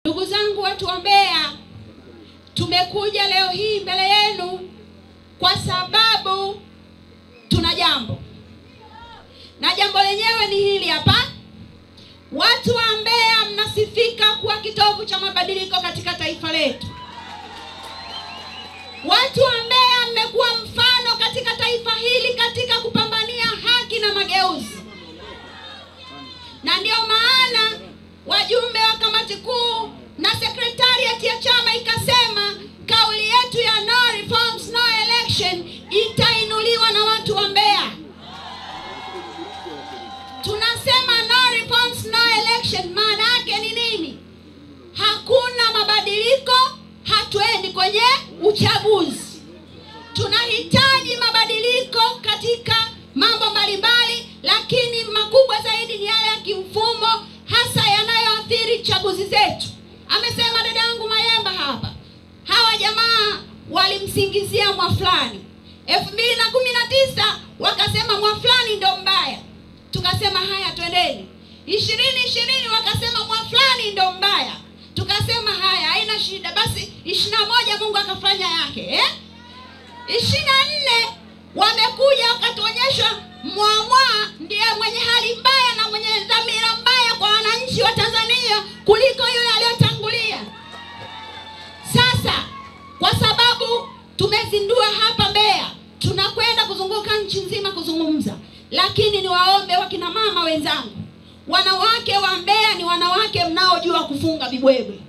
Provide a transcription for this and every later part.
Ndugu zangu watu wa Mbeya, tumekuja leo hii mbele yenu kwa sababu tuna jambo. Na jambo lenyewe ni hili hapa. Watu wa Mbeya mnasifika kuwa kitovu cha mabadiliko katika taifa letu. Watu wa Mbeya mmekuwa mfano katika taifa hili katika kupambania haki na mageuzi. Na ndio maana wajumbe wa kamati kuu na sekretariat ya chama ikasema kauli yetu ya no reforms no election itainuliwa na watu wa Mbeya. Tunasema no reforms no election, maana yake ni nini? Hakuna mabadiliko, hatuendi kwenye uchaguzi. Tunahitaji mabadiliko katika mambo mbalimbali, lakini makubwa zaidi ni yale ya kimfumo, hasa yanayoathiri chaguzi zetu. Amesema dadangu Mayemba hapa, hawa jamaa walimsingizia Mwafulani. 2019 wakasema Mwafulani ndo mbaya. Tukasema haya twendeni. 2020 wakasema Mwafulani ndo mbaya. Tukasema haya haina shida, basi 21 Mungu akafanya yake. 24 wamekuja wakatuonyesha Mwamwa ndiye mwenye hali mbaya na mwenye dhamira mbaya kwa wananchi wa Tanzania kuliko yule aliyotangulia. Sasa kwa sababu tumezindua hapa Mbeya, tunakwenda kuzunguka nchi nzima kuzungumza. Lakini ni waombe wakina mama wenzangu, wanawake wa Mbeya ni wanawake mnaojua kufunga vibwebwe.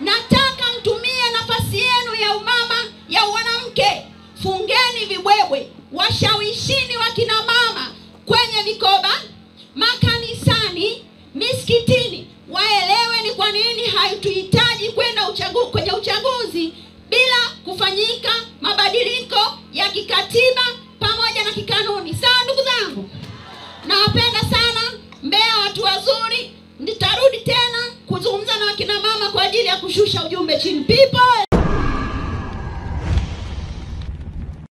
Nataka mtumie nafasi yenu ya umama, ya wanamke. Fungeni vibwebwe, washawishini wakina mama kwenye vikoba, makanisani, misikitini. Waelewe ni kwa nini haituhitaji kwenda kwenye uchaguzi bila kufanyika mabadiliko ya kikatiba pamoja na kikanuni. Sawa ndugu zangu? Nawapenda sana Mbeya, watu wazuri. Nitarudi tena kuzungumza na wakina mama kwa ajili ya kushusha ujumbe chini. People